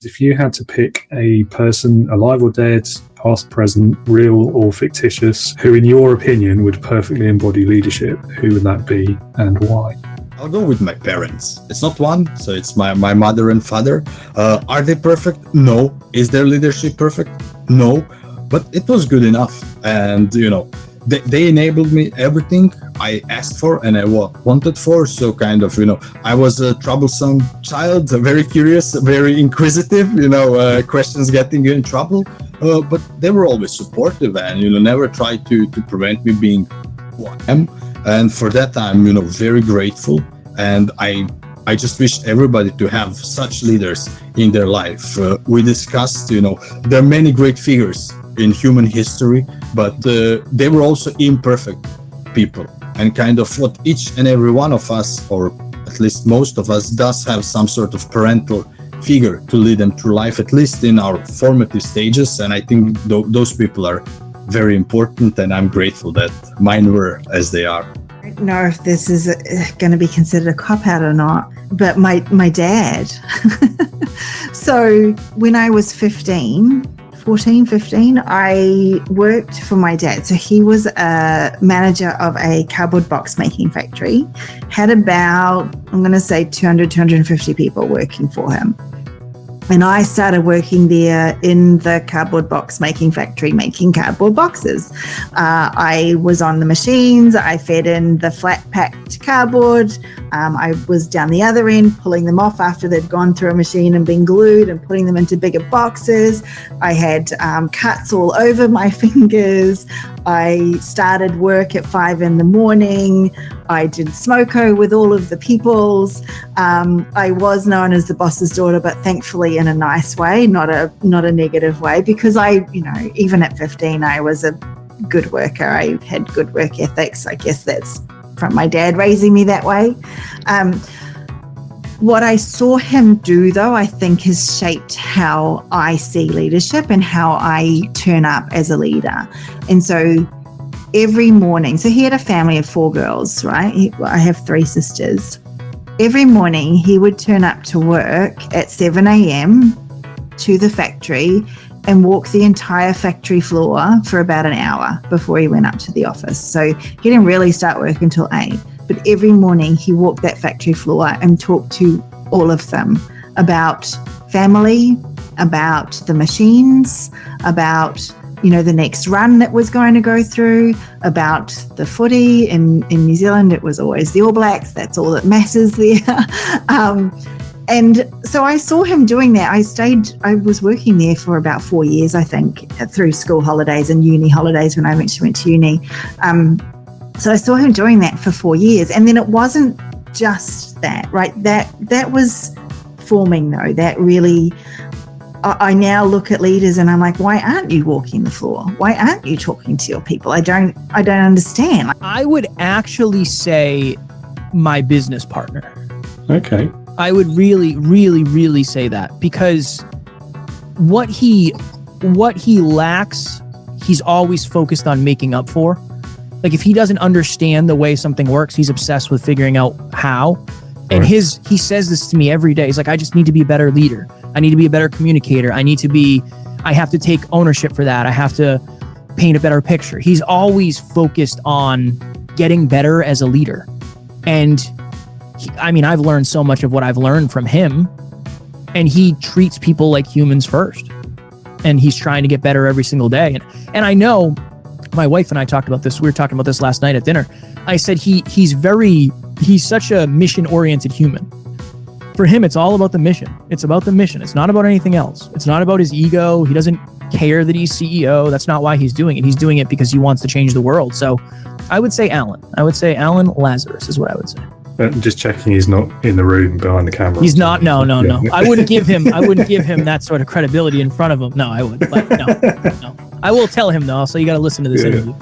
If you had to pick a person, alive or dead, past, present, real or fictitious, who in your opinion would perfectly embody leadership, who would that be and why? I'll go with my parents. It's not one, so it's my mother and father. Are they perfect? No. Is their leadership perfect? No. But it was good enough. And, they enabled me everything I asked for and I wanted for. So kind of, I was a troublesome child, very curious, very inquisitive, questions getting you in trouble. But they were always supportive and, never tried to prevent me being who I am. And for that, I'm, very grateful. And I just wish everybody to have such leaders in their life. We discussed, there are many great figures in human history, but they were also imperfect people. And kind of what each and every one of us, or at least most of us, does have some sort of parental figure to lead them through life, at least in our formative stages. And I think those people are very important, and I'm grateful that mine were as they are. I don't know if this is going to be considered a cop-out or not, but my dad. So when I was 14, 15, I worked for my dad. So he was a manager of a cardboard box making factory, had about, I'm going to say 200, 250 people working for him. And I started working there in the cardboard box making factory, making cardboard boxes. I was on the machines. I fed in the flat packed cardboard. I was down the other end, pulling them off after they'd gone through a machine and been glued and putting them into bigger boxes. I had cuts all over my fingers. I started work at 5 a.m. I did smoko with all of the peoples. I was known as the boss's daughter, but thankfully in a nice way, not a negative way, because I, even at 15, I was a good worker. I had good work ethics. I guess that's from my dad raising me that way. What I saw him do, though, I think has shaped how I see leadership and how I turn up as a leader. And so every morning, so he had a family of 4 girls, right? I have 3 sisters. Every morning he would turn up to work at 7 a.m. to the factory and walk the entire factory floor for about an hour before he went up to the office. So he didn't really start work until 8. But every morning he walked that factory floor and talked to all of them about family, about the machines, about, the next run that was going to go through, about the footy. In New Zealand, it was always the All Blacks. That's all that matters there. And so I saw him doing that. I was working there for about 4 years, I think, through school holidays and uni holidays when I eventually went to uni. So I saw him doing that for 4 years. And then it wasn't just that, right? That was forming, though. That really, I now look at leaders and I'm like, why aren't you walking the floor? Why aren't you talking to your people? I don't understand. I would actually say my business partner. Okay. I would really, really, really say that, because what he lacks, he's always focused on making up for. Like, if he doesn't understand the way something works, he's obsessed with figuring out how. And he says this to me every day. He's like, I just need to be a better leader. I need to be a better communicator. I have to take ownership for that. I have to paint a better picture. He's always focused on getting better as a leader. And I've learned so much of what I've learned from him, and he treats people like humans first. And he's trying to get better every single day. And I know my wife and I talked about this. We were talking about this last night at dinner. I said he's such a mission-oriented human. For him, it's all about the mission. It's about the mission. It's not about anything else. It's not about his ego. He doesn't care that he's CEO. That's not why he's doing it. He's doing it because he wants to change the world. So I would say Alan. I would say Alan Lazarus is what I would say. Just checking he's not in the room behind the camera. He's not. No. I wouldn't give him that sort of credibility in front of him. No, I wouldn't. No. I will tell him though. So you got to listen to this interview.